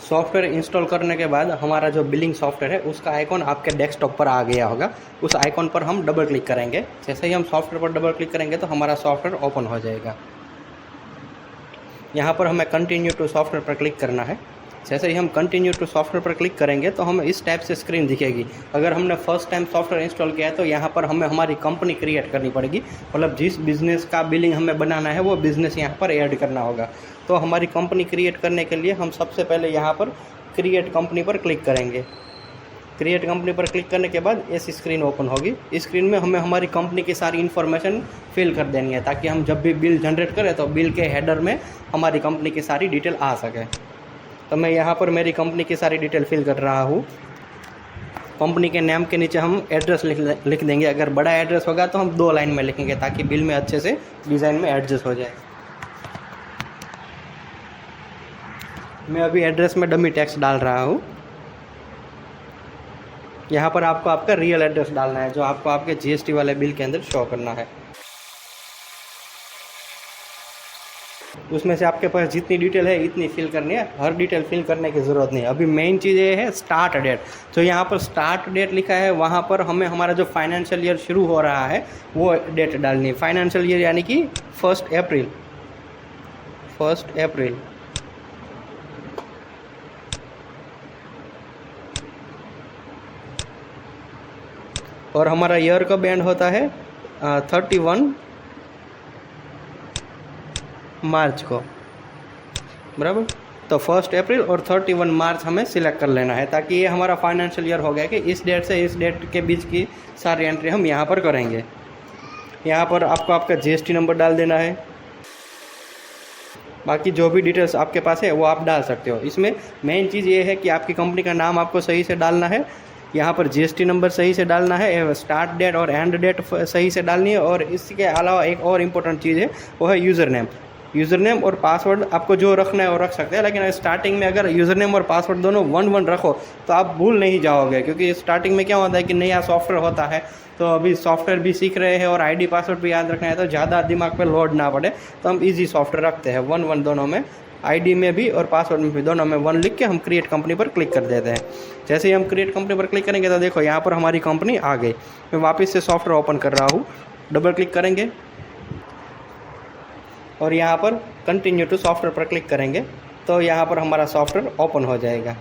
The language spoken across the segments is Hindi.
सॉफ्टवेयर इंस्टॉल करने के बाद हमारा जो बिलिंग सॉफ्टवेयर है उसका आइकॉन आपके डेस्कटॉप पर आ गया होगा। उस आइकॉन पर हम डबल क्लिक करेंगे। जैसे ही हम सॉफ्टवेयर पर डबल क्लिक करेंगे तो हमारा सॉफ्टवेयर ओपन हो जाएगा। यहाँ पर हमें कंटिन्यू टू सॉफ्टवेयर पर क्लिक करना है। जैसे ही हम कंटिन्यू टू सॉफ्टवेयर पर क्लिक करेंगे तो हमें इस टाइप से स्क्रीन दिखेगी। अगर हमने फर्स्ट टाइम सॉफ्टवेयर इंस्टॉल किया है तो यहाँ पर हमें हमारी कंपनी क्रिएट करनी पड़ेगी, मतलब जिस बिज़नेस का बिलिंग हमें बनाना है वो बिज़नेस यहाँ पर ऐड करना होगा। तो हमारी कंपनी क्रिएट करने के लिए हम सबसे पहले यहाँ पर क्रिएट कंपनी पर क्लिक करेंगे। क्रिएट कंपनी पर क्लिक करने के बाद ऐसी स्क्रीन ओपन होगी। इस स्क्रीन में हमें हमारी कंपनी की सारी इन्फॉर्मेशन फिल कर देनी है, ताकि हम जब भी बिल जनरेट करें तो बिल के हेडर में हमारी कंपनी की सारी डिटेल आ सके। तो मैं यहाँ पर मेरी कंपनी की सारी डिटेल फिल कर रहा हूँ। कंपनी के नाम के नीचे हम एड्रेस लिख देंगे। अगर बड़ा एड्रेस होगा तो हम 2 लाइन में लिखेंगे, ताकि बिल में अच्छे से डिज़ाइन में एडजस्ट हो जाए। मैं अभी एड्रेस में डमी टेक्स्ट डाल रहा हूँ। यहाँ पर आपको आपका रियल एड्रेस डालना है, जो आपको आपके जीएसटी वाले बिल के अंदर शो करना है। उसमें से आपके पास जितनी डिटेल है इतनी फिल करनी है, हर डिटेल फिल करने की ज़रूरत नहीं है। अभी मेन चीज़ ये है स्टार्ट डेट। तो यहाँ पर स्टार्ट डेट लिखा है, वहाँ पर हमें हमारा जो फाइनेंशियल ईयर शुरू हो रहा है वो डेट डालनी है। फाइनेंशियल ईयर यानी कि 1 अप्रैल। और हमारा ईयर कब एंड होता है? 31 मार्च को, बराबर। तो 1 अप्रैल और 31 मार्च हमें सिलेक्ट कर लेना है, ताकि ये हमारा फाइनेंशियल ईयर हो गया कि इस डेट से इस डेट के बीच की सारी एंट्री हम यहाँ पर करेंगे। यहाँ पर आपको आपका जीएसटी नंबर डाल देना है। बाकी जो भी डिटेल्स आपके पास है वो आप डाल सकते हो। इसमें मेन चीज़ ये है कि आपकी कंपनी का नाम आपको सही से डालना है, यहाँ पर जीएसटी नंबर सही से डालना है, स्टार्ट डेट और एंड डेट सही से डालनी है। और इसके अलावा एक और इम्पोर्टेंट चीज़ है, वो है यूज़र नेम और पासवर्ड। आपको जो रखना है वो रख सकते हैं, लेकिन स्टार्टिंग में अगर यूज़र नेम और पासवर्ड दोनों 1 रखो तो आप भूल नहीं जाओगे, क्योंकि स्टार्टिंग में क्या होता है कि नया सॉफ्टवेयर होता है, तो अभी सॉफ्टवेयर भी सीख रहे हैं और आईडी पासवर्ड भी याद रखना है, तो ज़्यादा दिमाग पे लोड ना पड़े, तो हम इजी सॉफ्टवेयर रखते हैं 1 दोनों में, आईडी में भी और पासवर्ड में भी, दोनों में 1 लिख के हम क्रिएट कंपनी पर क्लिक कर देते हैं। जैसे ही हम क्रिएट कंपनी पर क्लिक करेंगे तो देखो यहाँ पर हमारी कंपनी आ गई। मैं वापस से सॉफ्टवेयर ओपन कर रहा हूँ, डबल क्लिक करेंगे और यहाँ पर कंटिन्यू टू सॉफ्टवेयर पर क्लिक करेंगे तो यहाँ पर हमारा सॉफ्टवेयर ओपन हो जाएगा।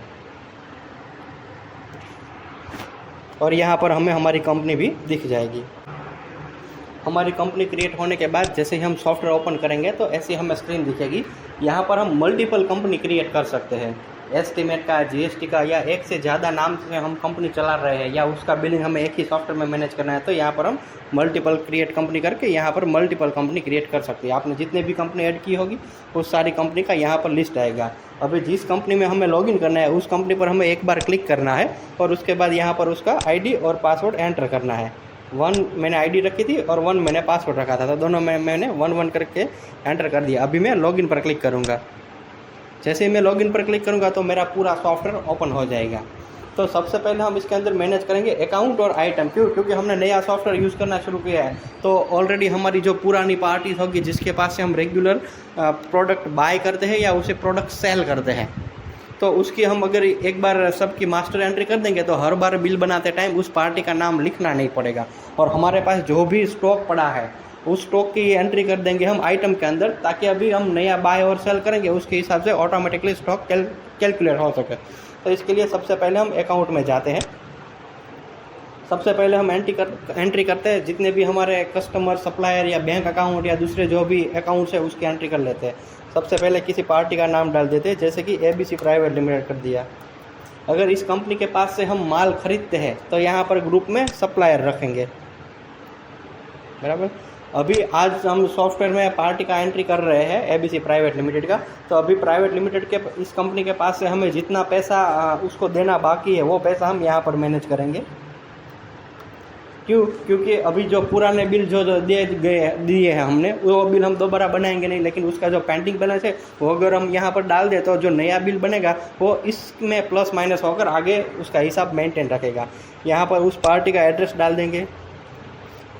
और यहाँ पर हमें हमारी कंपनी भी दिख जाएगी। हमारी कंपनी क्रिएट होने के बाद जैसे ही हम सॉफ्टवेयर ओपन करेंगे तो ऐसी हमें स्क्रीन दिखेगी। यहाँ पर हम मल्टीपल कंपनी क्रिएट कर सकते हैं, एस्टीमेट का, जीएसटी का, या एक से ज़्यादा नाम से हम कंपनी चला रहे हैं, या उसका बिलिंग हमें एक ही सॉफ्टवेयर में मैनेज करना है, तो यहाँ पर हम मल्टीपल क्रिएट कंपनी करके यहाँ पर मल्टीपल कंपनी क्रिएट कर सकते हैं। आपने जितने भी कंपनी ऐड की होगी उस सारी कंपनी का यहाँ पर लिस्ट आएगा। अभी जिस कंपनी में हमें लॉगिन करना है उस कंपनी पर हमें एक बार क्लिक करना है और उसके बाद यहाँ पर उसका आईडी और पासवर्ड एंटर करना है। 1 मैंने आईडी रखी थी और 1 मैंने पासवर्ड रखा था, तो दोनों में मैंने 1 करके एंटर कर दिया। अभी मैं लॉगिन पर क्लिक करूँगा। जैसे ही मैं लॉगिन पर क्लिक करूँगा तो मेरा पूरा सॉफ्टवेयर ओपन हो जाएगा। तो सबसे पहले हम इसके अंदर मैनेज करेंगे अकाउंट और आइटम। क्योंकि हमने नया सॉफ्टवेयर यूज़ करना शुरू किया है, तो ऑलरेडी हमारी जो पुरानी पार्टीज होगी जिसके पास से हम रेगुलर प्रोडक्ट बाय करते हैं या उसे प्रोडक्ट सेल करते हैं, तो उसकी हम अगर एक बार सबकी मास्टर एंट्री कर देंगे तो हर बार बिल बनाते टाइम उस पार्टी का नाम लिखना नहीं पड़ेगा। और हमारे पास जो भी स्टॉक पड़ा है उस स्टॉक की एंट्री कर देंगे हम आइटम के अंदर, ताकि अभी हम नया बाय और सेल करेंगे उसके हिसाब से ऑटोमेटिकली स्टॉक कैलकुलेट हो सके। तो इसके लिए सबसे पहले हम अकाउंट में जाते हैं। सबसे पहले हम एंट्री करते हैं जितने भी हमारे कस्टमर, सप्लायर या बैंक अकाउंट या दूसरे जो भी अकाउंट्स है उसकी एंट्री कर लेते हैं। सबसे पहले किसी पार्टी का नाम डाल देते हैं, जैसे कि एबीसी प्राइवेट लिमिटेड कर दिया। अगर इस कंपनी के पास से हम माल खरीदते हैं तो यहाँ पर ग्रुप में सप्लायर रखेंगे, बराबर। अभी आज हम सॉफ्टवेयर में पार्टी का एंट्री कर रहे हैं एबीसी प्राइवेट लिमिटेड का, तो अभी प्राइवेट लिमिटेड के इस कंपनी के पास से हमें जितना पैसा उसको देना बाकी है वो पैसा हम यहाँ पर मैनेज करेंगे। क्योंकि अभी जो पुराने बिल जो दिए हैं हमने वो बिल हम दोबारा बनाएंगे नहीं, लेकिन उसका जो पेंडिंग बैलेंस है वो अगर हम यहाँ पर डाल दें तो जो नया बिल बनेगा वो इसमें प्लस माइनस होकर आगे उसका हिसाब मेंटेन रखेगा। यहाँ पर उस पार्टी का एड्रेस डाल देंगे,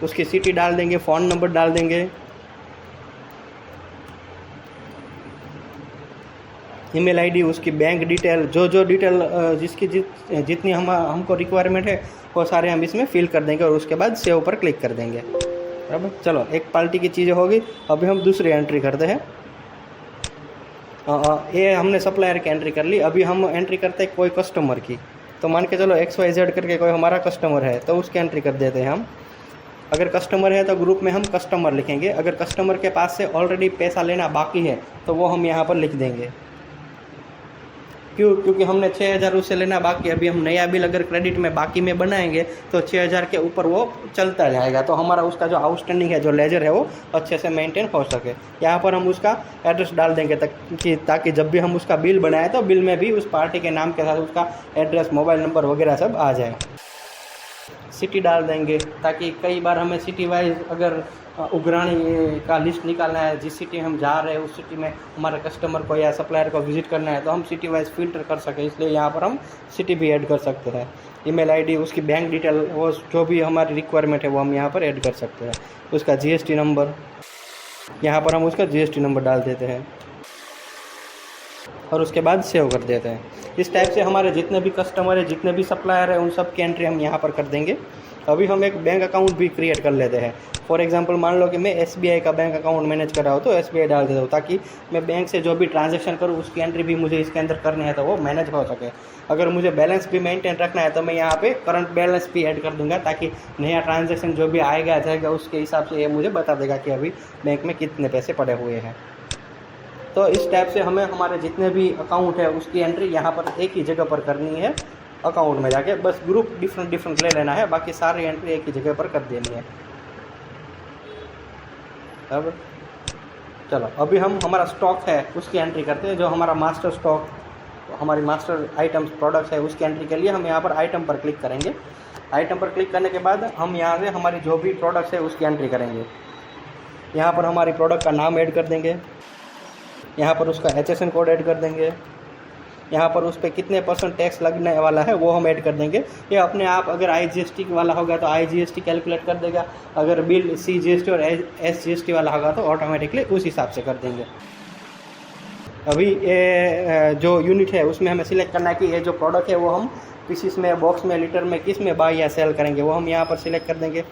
उसकी सिटी डाल देंगे, फ़ोन नंबर डाल देंगे। ईमेल आईडी, उसकी बैंक डिटेल, जो डिटेल जिसकी जितनी हमको रिक्वायरमेंट है वो सारे हम इसमें फिल कर देंगे और उसके बाद सेव पर क्लिक कर देंगे। बराबर। चलो, एक पार्टी की चीज़ें होगी। अभी हम दूसरी एंट्री करते हैं। ये हमने सप्लायर की एंट्री कर ली। अभी हम एंट्री करते हैं कोई कस्टमर की। तो मान के चलो XYZ करके कोई हमारा कस्टमर है, तो उसकी एंट्री कर देते हैं हम। अगर कस्टमर है तो ग्रुप में हम कस्टमर लिखेंगे। अगर कस्टमर के पास से ऑलरेडी पैसा लेना बाकी है तो वो हम यहाँ पर लिख देंगे। क्योंकि हमने 6000 उससे लेना बाकी। अभी हम नया बिल अगर क्रेडिट में बाकी में बनाएंगे तो 6000 के ऊपर वो चलता जाएगा, तो हमारा उसका जो आउटस्टैंडिंग है, जो लेजर है, वो अच्छे से मेंटेन हो सके। यहाँ पर हम उसका एड्रेस डाल देंगे ताकि जब भी हम उसका बिल बनाएं तो बिल में भी उस पार्टी के नाम के साथ उसका एड्रेस, मोबाइल नंबर वगैरह सब आ जाए। सिटी डाल देंगे ताकि कई बार हमें सिटी वाइज अगर उगराणी का लिस्ट निकालना है, जिस सिटी हम जा रहे हैं उस सिटी में हमारे कस्टमर को या सप्लायर को विजिट करना है तो हम सिटी वाइज फ़िल्टर कर सकें, इसलिए यहाँ पर हम सिटी भी ऐड कर सकते हैं। ईमेल आईडी, उसकी बैंक डिटेल, वो जो भी हमारी रिक्वायरमेंट है वो हम यहाँ पर ऐड कर सकते हैं। उसका GST नंबर, यहाँ पर हम उसका GST नंबर डाल देते हैं और उसके बाद सेव कर देते हैं। इस टाइप से हमारे जितने भी कस्टमर है, जितने भी सप्लायर है, उन सब की एंट्री हम यहाँ पर कर देंगे। अभी हम एक बैंक अकाउंट भी क्रिएट कर लेते हैं। फॉर एग्जांपल, मान लो कि मैं SBI का बैंक अकाउंट मैनेज कर रहा हूँ तो SBI डाल देता हूँ ताकि मैं बैंक से जो भी ट्रांजैक्शन करूँ उसकी एंट्री भी मुझे इसके अंदर करनी है तो वो मैनेज हो सके। अगर मुझे बैलेंस भी मेंटेन रखना है तो मैं यहाँ पे करंट बैलेंस भी ऐड कर दूंगा ताकि नया ट्रांजैक्शन जो भी आएगा जाएगा उसके हिसाब से ये मुझे बता देगा कि अभी बैंक में कितने पैसे पड़े हुए हैं। तो इस टाइप से हमें हमारे जितने भी अकाउंट है उसकी एंट्री यहाँ पर एक ही जगह पर करनी है। अकाउंट में जाके बस ग्रुप डिफरेंट ले लेना है, बाकी सारी एंट्री एक ही जगह पर कर देनी है। अब चलो, अभी हम हमारा स्टॉक है उसकी एंट्री करते हैं। जो हमारा मास्टर स्टॉक, हमारी मास्टर आइटम्स प्रोडक्ट्स है, उसकी एंट्री के लिए हम यहाँ पर आइटम पर क्लिक करेंगे। आइटम पर क्लिक करने के बाद हम यहाँ से हमारी जो भी प्रोडक्ट्स है उसकी एंट्री करेंगे। यहाँ पर हमारी प्रोडक्ट का नाम ऐड कर देंगे, यहाँ पर उसका HSN कोड ऐड कर देंगे, यहाँ पर उस पर कितने % टैक्स लगने वाला है वो हम ऐड कर देंगे। ये अपने आप, अगर IGST वाला होगा तो IGST कैलकुलेट कर देगा, अगर बिल CGST और SGST वाला होगा तो ऑटोमेटिकली उस हिसाब से कर देंगे। अभी ये जो यूनिट है उसमें हमें सिलेक्ट करना है कि ये जो प्रोडक्ट है वो हम पीसीस में, बॉक्स में, लीटर में, किस में बाय या सेल करेंगे, वो हम यहाँ पर सिलेक्ट कर देंगे।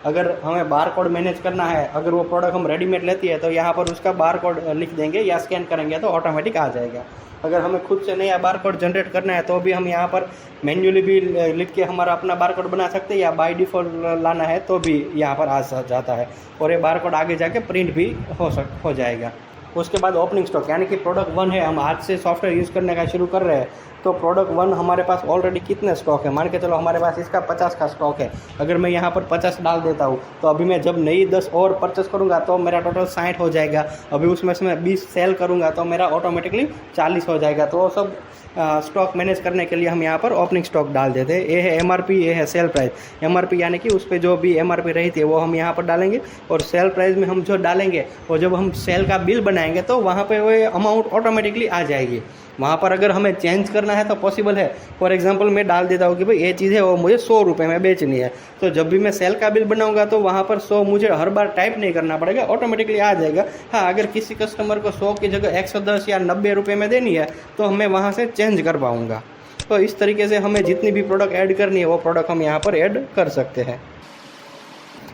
अगर हमें बार कोड मैनेज करना है, अगर वो प्रोडक्ट हम रेडीमेड लेती है तो यहाँ पर उसका बार कोड लिख देंगे या स्कैन करेंगे तो ऑटोमेटिक आ जाएगा। अगर हमें खुद से नया बार कोड जनरेट करना है तो भी हम यहाँ पर मैन्युअली भी लिख के हमारा अपना बार कोड बना सकते हैं, या बाय डिफ़ॉल्ट लाना है तो भी यहाँ पर आ जाता है और ये बार कोड आगे जाके प्रिंट भी हो जाएगा। उसके बाद ओपनिंग स्टॉक, यानी कि प्रोडक्ट 1 है, हम आज से सॉफ्टवेयर यूज़ करने का शुरू कर रहे हैं तो प्रोडक्ट 1 हमारे पास ऑलरेडी कितने स्टॉक है, मान के चलो हमारे पास इसका 50 का स्टॉक है। अगर मैं यहाँ पर 50 डाल देता हूँ तो अभी मैं जब नई 10 और परचेस करूँगा तो मेरा टोटल 60 हो जाएगा। अभी उसमें से मैं 20 सेल करूँगा तो मेरा ऑटोमेटिकली 40 हो जाएगा। तो वो सब स्टॉक मैनेज करने के लिए हम यहाँ पर ओपनिंग स्टॉक डाल देते हैं। ये है MRP, ये है सेल प्राइस। MRP यानी कि उस पर जो भी MRP रही थी वो हम यहाँ पर डालेंगे, और सेल प्राइस में हम जो डालेंगे वो जब हम सेल का बिल बनाएंगे तो वहाँ पे वो अमाउंट ऑटोमेटिकली आ जाएगी। वहाँ पर अगर हमें चेंज करना है तो पॉसिबल है। फॉर एग्जांपल मैं डाल देता हूँ कि भाई ये चीज़ है वो मुझे 100 रुपये में बेचनी है, तो जब भी मैं सेल का बिल बनाऊंगा तो वहाँ पर 100 मुझे हर बार टाइप नहीं करना पड़ेगा, ऑटोमेटिकली आ जाएगा। हाँ, अगर किसी कस्टमर को 100 की जगह 110 या 90 रुपये में देनी है तो मैं वहाँ से चेंज कर पाऊँगा। तो इस तरीके से हमें जितनी भी प्रोडक्ट ऐड करनी है वो प्रोडक्ट हम यहाँ पर ऐड कर सकते हैं।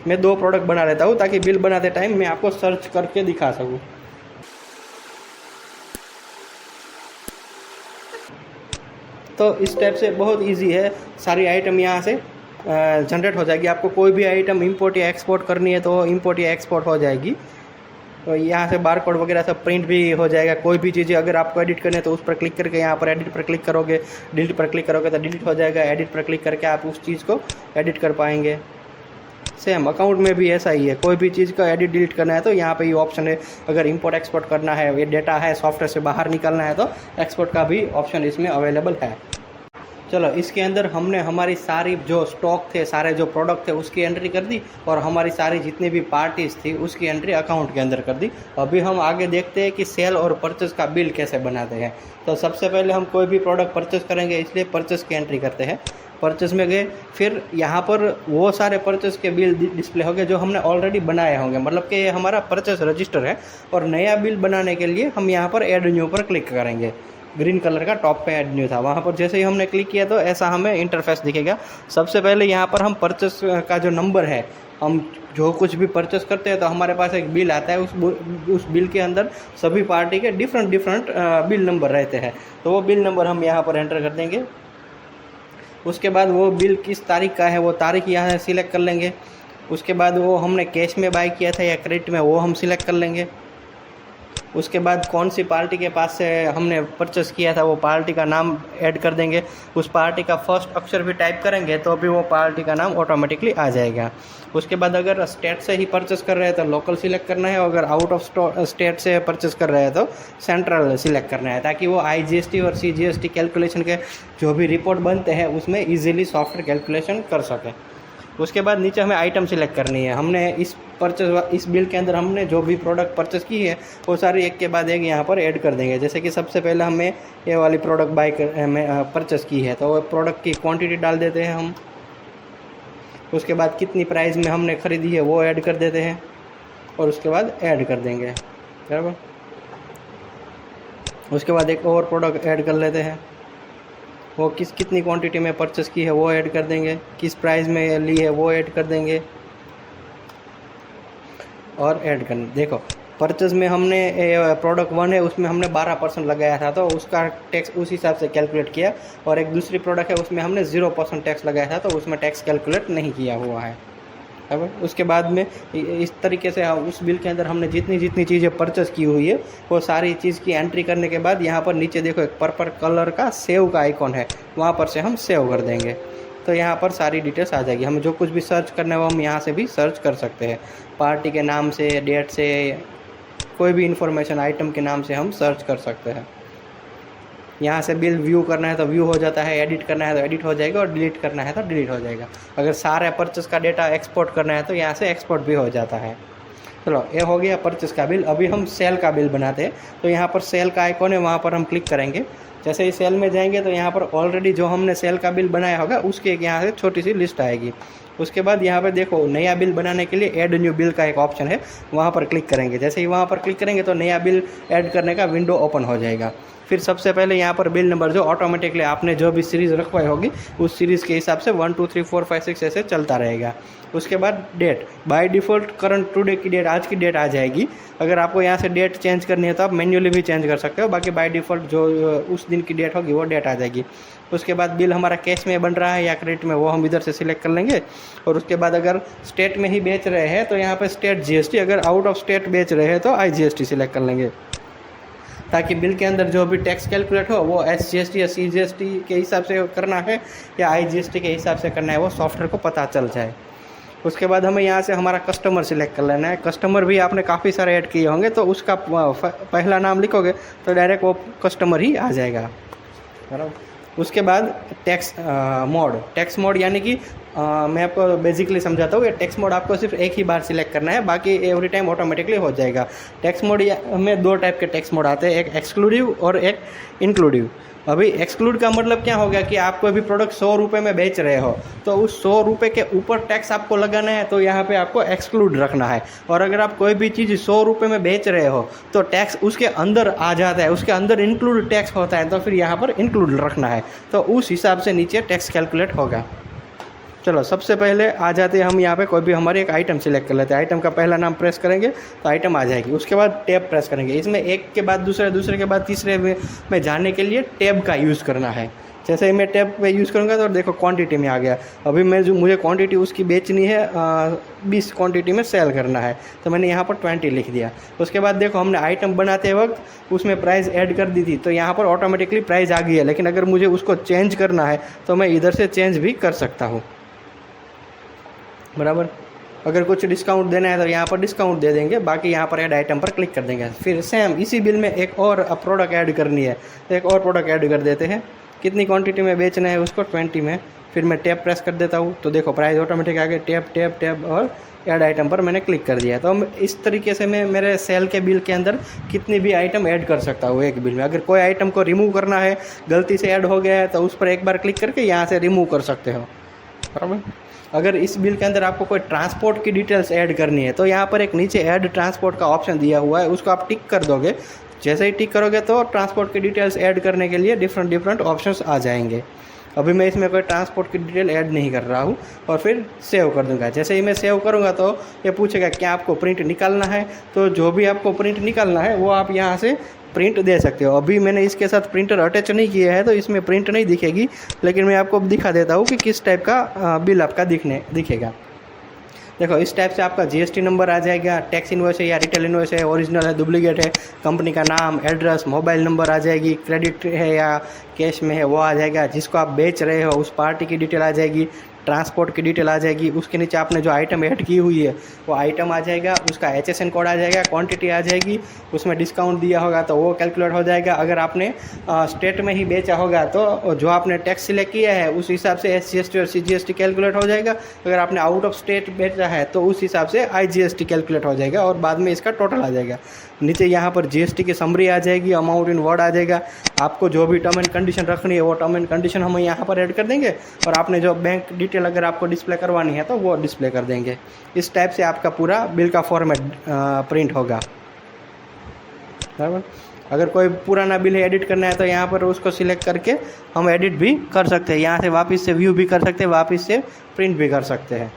मैं 2 प्रोडक्ट बना लेता हूँ ताकि बिल बनाते टाइम मैं आपको सर्च करके दिखा सकूँ। तो इस टाइप से बहुत इजी है, सारी आइटम यहाँ से जनरेट हो जाएगी। आपको कोई भी आइटम इंपोर्ट या एक्सपोर्ट करनी है तो इंपोर्ट या एक्सपोर्ट हो जाएगी। तो यहाँ से बार कोड वगैरह सब प्रिंट भी हो जाएगा। कोई भी चीज़ें अगर आपको एडिट करनी है तो उस पर क्लिक करके यहाँ पर एडिट पर क्लिक करोगे, डिलीट पर क्लिक करोगे तो डिलीट हो जाएगा। एडिट पर क्लिक करके आप उस चीज़ को एडिट कर पाएंगे। सेम अकाउंट में भी ऐसा ही है, कोई भी चीज़ का एडिट डिलीट करना है तो यहाँ पे ये ऑप्शन है। अगर इंपोर्ट एक्सपोर्ट करना है, ये डेटा है सॉफ्टवेयर से बाहर निकालना है तो एक्सपोर्ट का भी ऑप्शन इसमें अवेलेबल है। चलो, इसके अंदर हमने हमारी सारी जो स्टॉक थे, सारे जो प्रोडक्ट थे उसकी एंट्री कर दी, और हमारी सारी जितनी भी पार्टीज थी उसकी एंट्री अकाउंट के अंदर कर दी। अभी हम आगे देखते हैं कि सेल और परचेस का बिल कैसे बनाते हैं। तो सबसे पहले हम कोई भी प्रोडक्ट परचेस करेंगे, इसलिए परचेस की एंट्री करते हैं। परचेस में गए, फिर यहाँ पर वो सारे परचेस के बिल डिस्प्ले हो गए जो हमने ऑलरेडी बनाए होंगे, मतलब कि ये हमारा परचेस रजिस्टर है। और नया बिल बनाने के लिए हम यहाँ पर ऐड न्यू पर क्लिक करेंगे। ग्रीन कलर का टॉप पे ऐड न्यू था, वहाँ पर जैसे ही हमने क्लिक किया तो ऐसा हमें इंटरफेस दिखेगा। सबसे पहले यहाँ पर हम परचेस का जो नंबर है, हम जो कुछ भी परचेस करते हैं तो हमारे पास एक बिल आता है, उस बिल के अंदर सभी पार्टी के डिफरेंट बिल नंबर रहते हैं। तो वो बिल नंबर हम यहाँ पर एंटर कर देंगे। उसके बाद वो बिल किस तारीख का है वो तारीख यहाँ से सिलेक्ट कर लेंगे। उसके बाद वो हमने कैश में बाय किया था या क्रेडिट में, वो हम सिलेक्ट कर लेंगे। उसके बाद कौन सी पार्टी के पास से हमने परचेस किया था वो पार्टी का नाम ऐड कर देंगे। उस पार्टी का फर्स्ट अक्षर भी टाइप करेंगे तो भी वो पार्टी का नाम ऑटोमेटिकली आ जाएगा। उसके बाद अगर स्टेट से ही परचेस कर रहे हैं तो लोकल सिलेक्ट करना है, अगर आउट ऑफ स्टेट से परचेस कर रहे हैं तो सेंट्रल सिलेक्ट करना है, ताकि वो IGST और CGST कैलकुलेशन के जो भी रिपोर्ट बनते हैं उसमें ईजिली सॉफ्टवेयर कैलकुलेशन कर सके। उसके बाद नीचे हमें आइटम सिलेक्ट करनी है। हमने इस बिल के अंदर हमने जो भी प्रोडक्ट परचेस की है वो सारी एक के बाद एक यहाँ पर ऐड कर देंगे। जैसे कि सबसे पहले हमें ये वाली प्रोडक्ट परचेस की है तो वो प्रोडक्ट की क्वांटिटी डाल देते हैं हम। उसके बाद कितनी प्राइस में हमने ख़रीदी है वो ऐड कर देते हैं और उसके बाद ऐड कर देंगे, बराबर। उसके बाद एक और प्रोडक्ट ऐड कर लेते हैं, वो कितनी क्वांटिटी में परचेस की है वो ऐड कर देंगे, किस प्राइस में ली है वो ऐड कर देंगे और ऐड कर। देखो परचेस में हमने प्रोडक्ट 1 है उसमें हमने 12% लगाया था तो उसका टैक्स उस हिसाब से कैलकुलेट किया, और एक दूसरी प्रोडक्ट है उसमें हमने 0% टैक्स लगाया था तो उसमें टैक्स कैलकुलेट नहीं किया हुआ है। अब उसके बाद में इस तरीके से उस बिल के अंदर हमने जितनी चीज़ें परचेस की हुई है वो सारी चीज़ की एंट्री करने के बाद यहाँ पर नीचे देखो एक पर्पल कलर का सेव का आइकॉन है, वहाँ पर से हम सेव कर देंगे तो यहाँ पर सारी डिटेल्स आ जाएगी। हमें जो कुछ भी सर्च करना है वो हम यहाँ से भी सर्च कर सकते हैं। पार्टी के नाम से, डेट से, कोई भी इंफॉर्मेशन आइटम के नाम से हम सर्च कर सकते हैं। यहाँ से बिल व्यू करना है तो व्यू हो जाता है, एडिट करना है तो एडिट हो जाएगा और डिलीट करना है तो डिलीट हो जाएगा। अगर सारे परचेस का डेटा एक्सपोर्ट करना है तो यहाँ से एक्सपोर्ट भी हो जाता है। चलो ये हो गया परचेस का बिल। अभी हम सेल का बिल बनाते हैं तो यहाँ पर सेल का आइकॉन है, वहाँ पर हम क्लिक करेंगे। जैसे ही सेल में जाएंगे तो यहाँ पर ऑलरेडी जो हमने सेल का बिल बनाया होगा उसकी एक यहाँ से छोटी सी लिस्ट आएगी। उसके बाद यहाँ पे देखो नया बिल बनाने के लिए ऐड न्यू बिल का एक ऑप्शन है, वहाँ पर क्लिक करेंगे। जैसे ही वहाँ पर क्लिक करेंगे तो नया बिल ऐड करने का विंडो ओपन हो जाएगा। फिर सबसे पहले यहाँ पर बिल नंबर जो ऑटोमेटिकली आपने जो भी सीरीज़ रखवाई होगी उस सीरीज़ के हिसाब से 1 2 3 4 5 6 ऐसे चलता रहेगा। उसके बाद date, by default current today की डेट, आज की डेट आ जाएगी। अगर आपको यहाँ से डेट चेंज करनी है तो आप मैन्युअली भी चेंज कर सकते हो, बाकी बाय डिफ़ॉल्ट जो उस दिन की डेट होगी वो डेट आ जाएगी। उसके बाद बिल हमारा कैश में बन रहा है या क्रेडिट में वो हम इधर से सिलेक्ट कर लेंगे। और उसके बाद अगर स्टेट में ही बेच रहे हैं तो यहाँ पर स्टेट GST, अगर आउट ऑफ स्टेट बेच रहे हैं तो IGST सिलेक्ट कर लेंगे, ताकि बिल के अंदर जो भी टैक्स कैलकुलेट हो वो SGST या CGST के हिसाब से करना है या IGST के हिसाब से करना है वो सॉफ्टवेयर को पता चल जाए। उसके बाद हमें यहाँ से हमारा कस्टमर सिलेक्ट कर लेना है। कस्टमर भी आपने काफ़ी सारे ऐड किए होंगे तो उसका पहला नाम लिखोगे तो डायरेक्ट वो कस्टमर ही आ जाएगा, बराबर। उसके बाद टैक्स मोड यानी कि मैं आपको बेसिकली समझाता हूँ। ये टैक्स मोड आपको सिर्फ एक ही बार सिलेक्ट करना है, बाकी एवरी टाइम ऑटोमेटिकली हो जाएगा। टैक्स मोड में 2 टाइप के टैक्स मोड आते हैं, एक एक्सक्लूडिव और एक इंक्लूडिव। अभी एक्सक्लूड का मतलब क्या हो गया कि आप कोई भी प्रोडक्ट 100 रुपये में बेच रहे हो तो उस 100 रुपये के ऊपर टैक्स आपको लगाना है तो यहाँ पे आपको एक्सक्लूड रखना है। और अगर आप कोई भी चीज़ 100 रुपये में बेच रहे हो तो टैक्स उसके अंदर आ जाता है, उसके अंदर इंक्लूड टैक्स होता है तो फिर यहाँ पर इंक्लूड रखना है, तो उस हिसाब से नीचे टैक्स कैलकुलेट होगा। चलो सबसे पहले आ जाते हैं हम यहाँ पे कोई भी हमारे एक आइटम सिलेक्ट कर लेते हैं। आइटम का पहला नाम प्रेस करेंगे तो आइटम आ जाएगी। उसके बाद टैब प्रेस करेंगे। इसमें एक के बाद दूसरे, दूसरे के बाद तीसरे में जाने के लिए टैब का यूज़ करना है। जैसे ही मैं टैब पे यूज़ करूँगा तो देखो क्वांटिटी में आ गया। अभी मुझे क्वांटिटी उसकी बेचनी है 20 क्वांटिटी में सेल करना है तो मैंने यहाँ पर 20 लिख दिया। उसके बाद देखो हमने आइटम बनाते वक्त उसमें प्राइस ऐड कर दी थी तो यहाँ पर ऑटोमेटिकली प्राइस आ गई है, लेकिन अगर मुझे उसको चेंज करना है तो मैं इधर से चेंज भी कर सकता हूँ, बराबर। अगर कुछ डिस्काउंट देना है तो यहाँ पर डिस्काउंट दे देंगे, बाकी यहाँ पर ऐड आइटम पर क्लिक कर देंगे। फिर सेम इसी बिल में एक और प्रोडक्ट ऐड करनी है तो एक और प्रोडक्ट ऐड कर देते हैं। कितनी क्वांटिटी में बेचना है उसको 20 में। फिर मैं टैब प्रेस कर देता हूँ तो देखो प्राइस ऑटोमेटिक आ गया। टैब टैब टैब और ऐड आइटम पर मैंने क्लिक कर दिया। तो इस तरीके से मैं मेरे सेल के बिल के अंदर कितनी भी आइटम ऐड कर सकता हूँ एक बिल में। अगर कोई आइटम को रिमूव करना है, गलती से ऐड हो गया है तो उस पर एक बार क्लिक करके यहाँ से रिमूव कर सकते हो, बराबर। अगर इस बिल के अंदर आपको कोई ट्रांसपोर्ट की डिटेल्स ऐड करनी है तो यहाँ पर एक नीचे ऐड ट्रांसपोर्ट का ऑप्शन दिया हुआ है, उसको आप टिक कर दोगे जैसे ही टिक करोगे तो ट्रांसपोर्ट की डिटेल्स ऐड करने के लिए डिफरेंट ऑप्शंस आ जाएंगे। अभी मैं इसमें कोई ट्रांसपोर्ट की डिटेल ऐड नहीं कर रहा हूँ और फिर सेव कर दूंगा। जैसे ही मैं सेव करूँगा तो ये पूछेगा क्या आपको प्रिंट निकालना है, तो जो भी आपको प्रिंट निकालना है वो आप यहाँ से प्रिंट दे सकते हो। अभी मैंने इसके साथ प्रिंटर अटैच नहीं किया है तो इसमें प्रिंट नहीं दिखेगी, लेकिन मैं आपको दिखा देता हूँ कि किस टाइप का बिल आपका दिखेगा। देखो इस टाइप से आपका जीएसटी नंबर आ जाएगा, टैक्स इनवॉइस है या रिटेल इनवॉइस है, ओरिजिनल है, डुप्लीकेट है, कंपनी का नाम, एड्रेस, मोबाइल नंबर आ जाएगी, क्रेडिट है या कैश में है वो आ जाएगा, जिसको आप बेच रहे हो उस पार्टी की डिटेल आ जाएगी, ट्रांसपोर्ट की डिटेल आ जाएगी, उसके नीचे आपने जो आइटम ऐड की हुई है वो आइटम आ जाएगा, उसका HSN कोड आ जाएगा, क्वांटिटी आ जाएगी, उसमें डिस्काउंट दिया होगा तो वो कैलकुलेट हो जाएगा। अगर आपने स्टेट में ही बेचा होगा तो जो आपने टैक्स सिलेक्ट किया है उस हिसाब से SGST और CGST कैलकुलेट हो जाएगा। अगर आपने आउट ऑफ स्टेट बेचा है तो उस हिसाब से IGST कैलकुलेट हो जाएगा और बाद में इसका टोटल आ जाएगा। नीचे यहाँ पर GST की समरी आ जाएगी, अमाउंट इन वर्ड आ जाएगा, आपको जो भी टर्म एंड कंडीशन रखनी है वो टर्म एंड कंडीशन हम यहाँ पर ऐड कर देंगे और आपने जो बैंक डिटेल अगर आपको डिस्प्ले करवानी है तो वो डिस्प्ले कर देंगे। इस टाइप से आपका पूरा बिल का फॉर्मेट प्रिंट होगा, बराबर। अगर कोई पुराना बिल है एडिट करना है तो यहाँ पर उसको सिलेक्ट करके हम एडिट भी कर सकते हैं, यहाँ से वापस से व्यू भी कर सकते हैं, वापस से प्रिंट भी कर सकते हैं।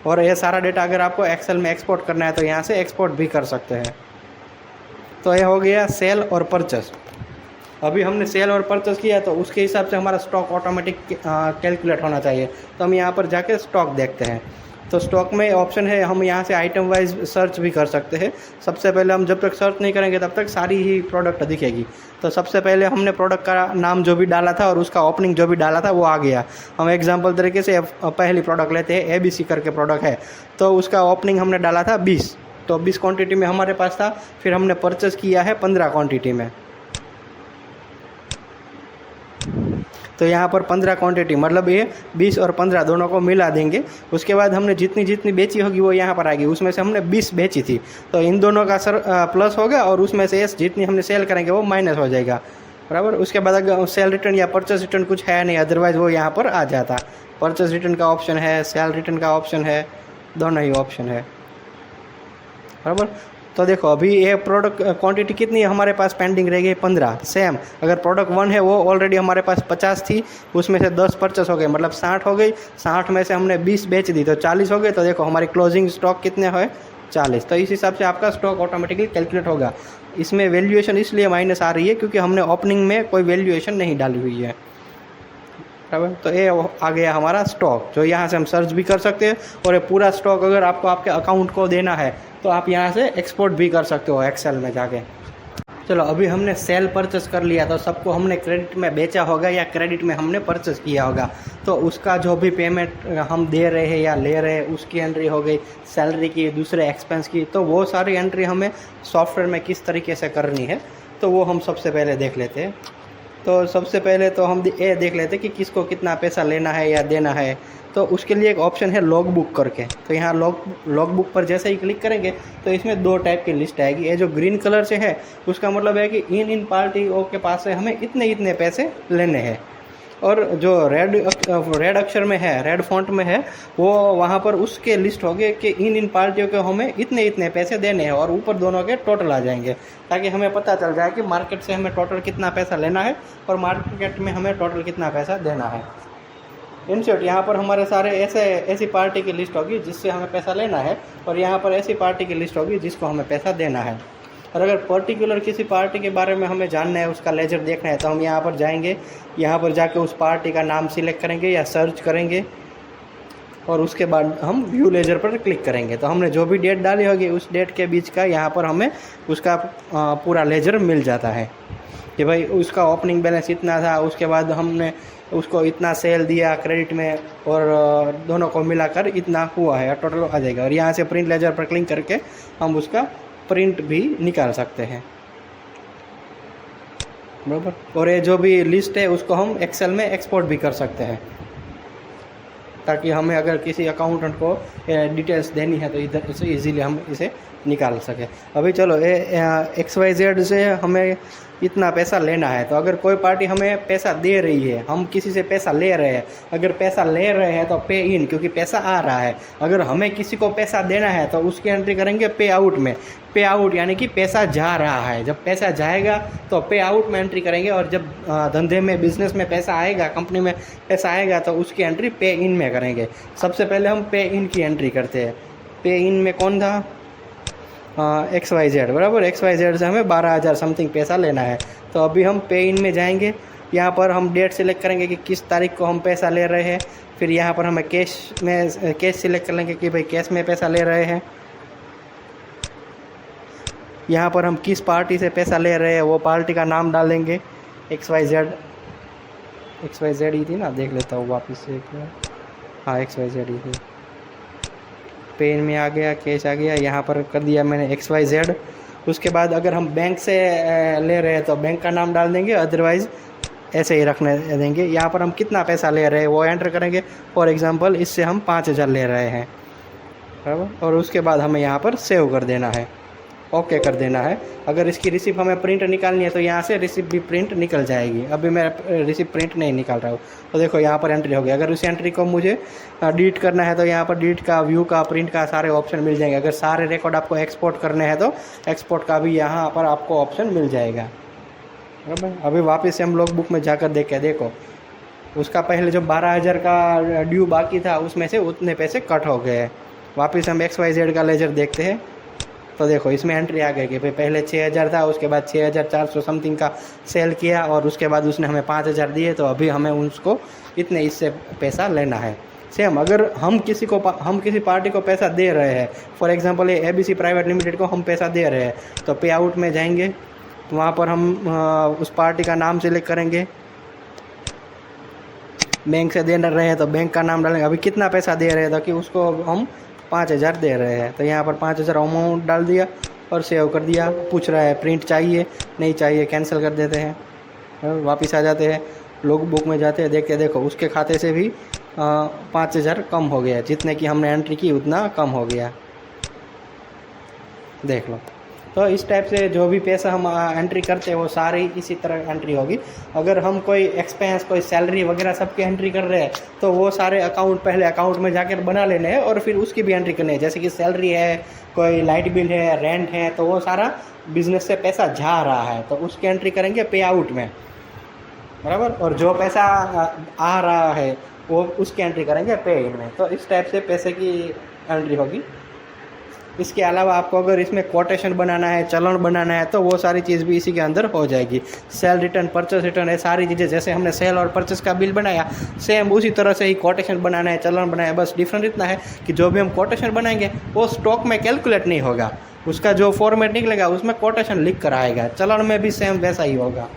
और ये सारा डेटा अगर आपको एक्सेल में एक्सपोर्ट करना है तो यहाँ से एक्सपोर्ट भी कर सकते हैं। तो ये हो गया सेल और परचेस। अभी हमने सेल और परचेस किया तो उसके हिसाब से हमारा स्टॉक ऑटोमेटिक कैलकुलेट होना चाहिए। तो हम यहाँ पर जाके स्टॉक देखते हैं। तो स्टॉक में ऑप्शन है, हम यहाँ से आइटम वाइज सर्च भी कर सकते हैं। सबसे पहले हम जब तक सर्च नहीं करेंगे तब तक सारी ही प्रोडक्ट दिखेगी। तो सबसे पहले हमने प्रोडक्ट का नाम जो भी डाला था और उसका ओपनिंग जो भी डाला था वो आ गया। हम एग्जांपल तरीके से पहली प्रोडक्ट लेते हैं, ABC करके प्रोडक्ट है, तो उसका ओपनिंग हमने डाला था 20, तो 20 क्वांटिटी में हमारे पास था। फिर हमने परचेस किया है 15 क्वांटिटी में, तो यहाँ पर 15 क्वांटिटी मतलब ये 20 और 15 दोनों को मिला देंगे। उसके बाद हमने जितनी बेची होगी वो यहाँ पर आएगी। उसमें से हमने 20 बेची थी तो इन दोनों का प्लस होगा और उसमें से जितनी हमने सेल करेंगे वो माइनस हो जाएगा, बराबर। उसके बाद अगर सेल रिटर्न या परचेस रिटर्न कुछ है नहीं, अदरवाइज वो यहाँ पर आ जाता। परचेस रिटर्न का ऑप्शन है, सेल रिटर्न का ऑप्शन है, दोनों ही ऑप्शन है, बराबर। तो देखो अभी ये प्रोडक्ट क्वांटिटी कितनी है हमारे पास पेंडिंग रह गई 15। सेम अगर प्रोडक्ट 1 है वो ऑलरेडी हमारे पास 50 थी, उसमें से 10 परचेस हो गए मतलब 60 हो गई। 60 में से हमने 20 बेच दी तो 40 हो गए। तो देखो हमारी क्लोजिंग स्टॉक कितने हुए 40। तो इस हिसाब से आपका स्टॉक ऑटोमेटिकली कैलकुलेट होगा। इसमें वैल्यूएशन इसलिए माइनस आ रही है क्योंकि हमने ओपनिंग में कोई वैल्यूएशन नहीं डाली हुई है, बराबर। तो ये आ गया हमारा स्टॉक, जो यहाँ से हम सर्च भी कर सकते हैं। और ये पूरा स्टॉक अगर आपको आपके अकाउंट को देना है तो आप यहाँ से एक्सपोर्ट भी कर सकते हो एक्सेल में जाके। चलो अभी हमने सेल परचेस कर लिया, तो सबको हमने क्रेडिट में बेचा होगा या क्रेडिट में हमने परचेस किया होगा, तो उसका जो भी पेमेंट हम दे रहे हैं या ले रहे हैं उसकी एंट्री हो गई, सैलरी की, दूसरे एक्सपेंस की। तो वो सारी एंट्री हमें सॉफ्टवेयर में किस तरीके से करनी है तो वो हम सबसे पहले देख लेते हैं। तो सबसे पहले तो हम ये देख लेते हैं कि किसको कितना पैसा लेना है या देना है। तो उसके लिए एक ऑप्शन है लॉग बुक करके। तो यहाँ लॉग बुक पर जैसे ही क्लिक करेंगे तो इसमें 2 टाइप की लिस्ट आएगी। ये जो ग्रीन कलर से है उसका मतलब है कि इन पार्टियों के पास से हमें इतने पैसे लेने हैं, और जो रेड अक्षर में है, रेड फॉन्ट में है, वो वहाँ पर उसके लिस्ट हो गए कि इन पार्टियों को हमें इतने पैसे देने हैं, और ऊपर दोनों के टोटल आ जाएंगे, ताकि हमें पता चल जाए कि मार्केट से हमें टोटल कितना पैसा लेना है और मार्केट में हमें टोटल कितना पैसा देना है। इन शॉर्ट यहाँ पर हमारे सारे ऐसी पार्टी की लिस्ट होगी जिससे हमें पैसा लेना है, और यहाँ पर ऐसी पार्टी की लिस्ट होगी जिसको हमें पैसा देना है। और अगर पर्टिकुलर किसी पार्टी के बारे में हमें जानना है, उसका लेजर देखना है, तो हम यहाँ पर जाएंगे, यहाँ पर जाके उस पार्टी का नाम सिलेक्ट करेंगे या सर्च करेंगे, और उसके बाद हम व्यू लेजर पर क्लिक करेंगे। तो हमने जो भी डेट डाली होगी उस डेट के बीच का यहाँ पर हमें उसका पूरा लेजर मिल जाता है कि भाई उसका ओपनिंग बैलेंस इतना था, उसके बाद हमने उसको इतना सेल दिया क्रेडिट में, और दोनों को मिलाकर इतना हुआ है, टोटल आ जाएगा। और यहाँ से प्रिंट लेजर पर क्लिक करके हम उसका प्रिंट भी निकाल सकते हैं, बराबर। और ये जो भी लिस्ट है उसको हम एक्सेल में एक्सपोर्ट भी कर सकते हैं, ताकि हमें अगर किसी अकाउंटेंट को डिटेल्स देनी है तो इधर से इजीली हम इसे निकाल सके। अभी चलो XYZ से हमें इतना पैसा लेना है, तो अगर कोई पार्टी हमें पैसा दे रही है, हम किसी से पैसा ले रहे हैं, अगर पैसा ले रहे हैं तो पे इन, क्योंकि पैसा आ रहा है। अगर हमें किसी को पैसा देना है तो उसकी एंट्री करेंगे पे आउट में। पे आउट यानी कि पैसा जा रहा है, जब पैसा जाएगा तो पे आउट में एंट्री करेंगे, और जब धंधे में बिजनेस में पैसा आएगा, कंपनी में पैसा आएगा तो उसकी एंट्री पे इन में करेंगे। सबसे पहले हम पे इन की एंट्री करते हैं। पे इन में कौन था? XYZ, बराबर। XYZ से हमें 12,000 समथिंग पैसा लेना है। तो अभी हम पे इन में जाएंगे, यहाँ पर हम डेट सिलेक्ट करेंगे कि किस तारीख को हम पैसा ले रहे हैं। फिर यहाँ पर हमें कैश सिलेक्ट कर लेंगे कि भाई कैश में पैसा ले रहे हैं। यहाँ पर हम किस पार्टी से पैसा ले रहे हैं वो पार्टी का नाम डालेंगे। XYZ ही थी ना, देख लेता हूँ वापस से एक बार। हाँ, XYZ ही थी। पेन में आ गया, कैश आ गया, यहाँ पर कर दिया मैंने XYZ। उसके बाद अगर हम बैंक से ले रहे हैं तो बैंक का नाम डाल देंगे, अदरवाइज़ ऐसे ही रखने देंगे। यहाँ पर हम कितना पैसा ले रहे हैं वो एंटर करेंगे। फॉर एग्जांपल इससे हम 5,000 ले रहे हैं, बराबर। और उसके बाद हमें यहाँ पर सेव कर देना है, ओके कर देना है। अगर इसकी रिसिप्ट हमें प्रिंट निकालनी है तो यहाँ से रिसिप्ट भी प्रिंट निकल जाएगी। अभी मैं रिसिप्ट प्रिंट नहीं निकाल रहा हूँ, तो देखो यहाँ पर एंट्री हो गई। अगर उस एंट्री को मुझे डिलीट करना है तो यहाँ पर डिलीट का, व्यू का, प्रिंट का सारे ऑप्शन मिल जाएंगे। अगर सारे रिकॉर्ड आपको एक्सपोर्ट करने हैं तो एक्सपोर्ट का भी यहाँ पर आपको ऑप्शन मिल जाएगा, बराबर। अभी वापस से हम लॉग बुक में जाकर देखें, देखो उसका पहले जो 12,000 का ड्यू बाकी था उसमें से उतने पैसे कट हो गए हैं। वापस हम XYZ का लेजर देखते हैं तो देखो इसमें एंट्री आ गई कि भाई पहले 6,000 था, उसके बाद 6,400 समथिंग का सेल किया, और उसके बाद उसने हमें 5,000 दिए, तो अभी हमें उसको इतने इससे पैसा लेना है। सेम अगर हम किसी पार्टी को पैसा दे रहे हैं, फॉर एग्जांपल ये ABC प्राइवेट लिमिटेड को हम पैसा दे रहे हैं, तो पे आउट में जाएंगे, वहाँ पर हम उस पार्टी का नाम सिलेक्ट करेंगे। बैंक से दे रहे हैं तो बैंक का नाम डालेंगे। अभी कितना पैसा दे रहे हैं तो कि उसको हम 5,000 दे रहे हैं, तो यहाँ पर 5,000 अमाउंट डाल दिया और सेव कर दिया। पूछ रहा है प्रिंट चाहिए, नहीं चाहिए, कैंसिल कर देते हैं। वापस आ जाते हैं, लॉग बुक में जाते हैं, देखते देखो उसके खाते से भी 5,000 कम हो गया, जितने की हमने एंट्री की उतना कम हो गया, देख लो। तो इस टाइप से जो भी पैसा हम एंट्री करते हैं वो सारी इसी तरह एंट्री होगी। अगर हम कोई एक्सपेंस, कोई सैलरी वगैरह सबकी एंट्री कर रहे हैं तो वो सारे अकाउंट पहले अकाउंट में जाकर बना लेने हैं और फिर उसकी भी एंट्री करनी है। जैसे कि सैलरी है, कोई लाइट बिल है, रेंट है, तो वो सारा बिजनेस से पैसा जा रहा है तो उसकी एंट्री करेंगे पे आउट में, बराबर। और जो पैसा आ रहा है वो उसकी एंट्री करेंगे पे इन में। तो इस टाइप से पैसे की एंट्री होगी। इसके अलावा आपको अगर इसमें कोटेशन बनाना है, चलन बनाना है, तो वो सारी चीज़ भी इसी के अंदर हो जाएगी। सेल रिटर्न, परचेस रिटर्न, ये सारी चीज़ें जैसे हमने सेल और परचेस का बिल बनाया, सेम उसी तरह से ही कोटेशन बनाना है, चलन बनाया। बस डिफरेंट इतना है कि जो भी हम कोटेशन बनाएंगे वो स्टॉक में कैलकुलेट नहीं होगा, उसका जो फॉर्मेट निकलेगा उसमें कोटेशन लिख कर आएगा। चलन में भी सेम वैसा ही होगा।